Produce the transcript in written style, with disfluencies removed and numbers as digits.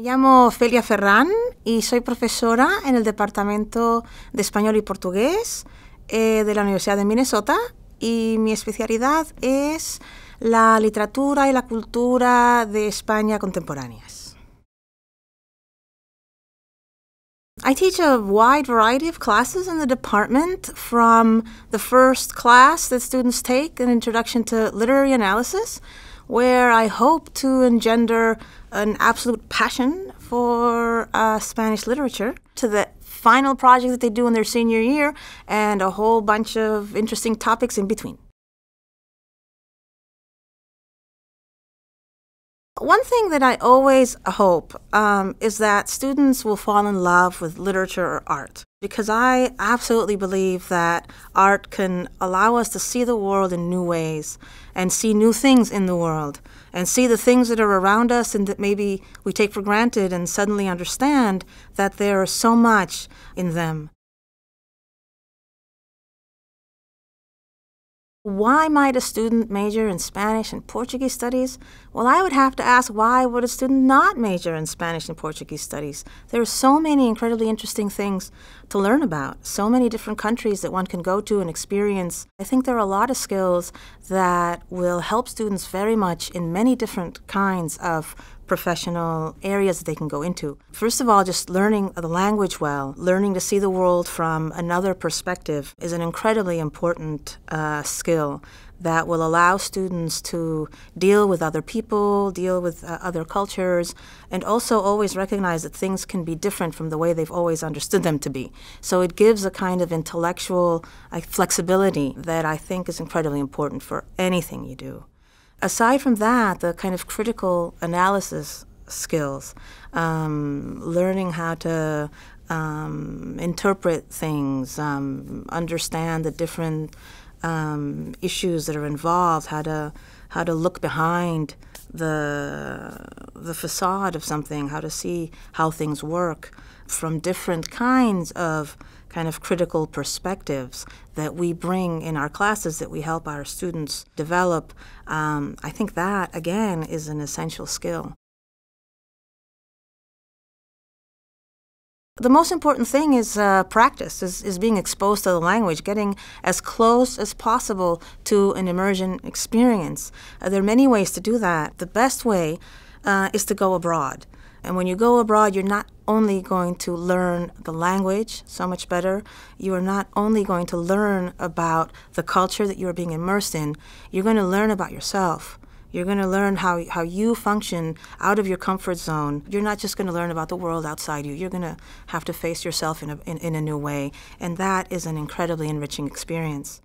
Me llamo Ofelia Ferran y soy profesora en el Departamento de Español y Portugués de la Universidad de Minnesota, y mi especialidad es la literatura y la cultura de España contemporáneas. I teach a wide variety of classes in the department, from the first class that students take, an introduction to literary analysis, where I hope to engender an absolute passion for Spanish literature, to the final project that they do in their senior year, and a whole bunch of interesting topics in between. One thing that I always hope is that students will fall in love with literature or art, because I absolutely believe that art can allow us to see the world in new ways and see new things in the world and see the things that are around us and that maybe we take for granted, and suddenly understand that there is so much in them. Why might a student major in Spanish and Portuguese studies? Well, I would have to ask, why would a student not major in Spanish and Portuguese studies? There are so many incredibly interesting things to learn about, so many different countries that one can go to and experience. I think there are a lot of skills that will help students very much in many different kinds of professional areas that they can go into. First of all, just learning the language well, learning to see the world from another perspective is an incredibly important skill that will allow students to deal with other people, deal with other cultures, and also always recognize that things can be different from the way they've always understood them to be. So it gives a kind of intellectual flexibility that I think is incredibly important for anything you do. Aside from that, the kind of critical analysis skills, learning how to interpret things, understand the different issues that are involved, how to look behind the facade of something, how to see how things work from different kinds of kind of critical perspectives that we bring in our classes, that we help our students develop. I think that, again, is an essential skill. The most important thing is practice, is being exposed to the language, getting as close as possible to an immersion experience. There are many ways to do that. The best way is to go abroad. And when you go abroad, you're not only going to learn the language so much better, you are not only going to learn about the culture that you're being immersed in, you're going to learn about yourself. You're going to learn how you function out of your comfort zone. You're not just going to learn about the world outside you. You're going to have to face yourself in a new way. And that is an incredibly enriching experience.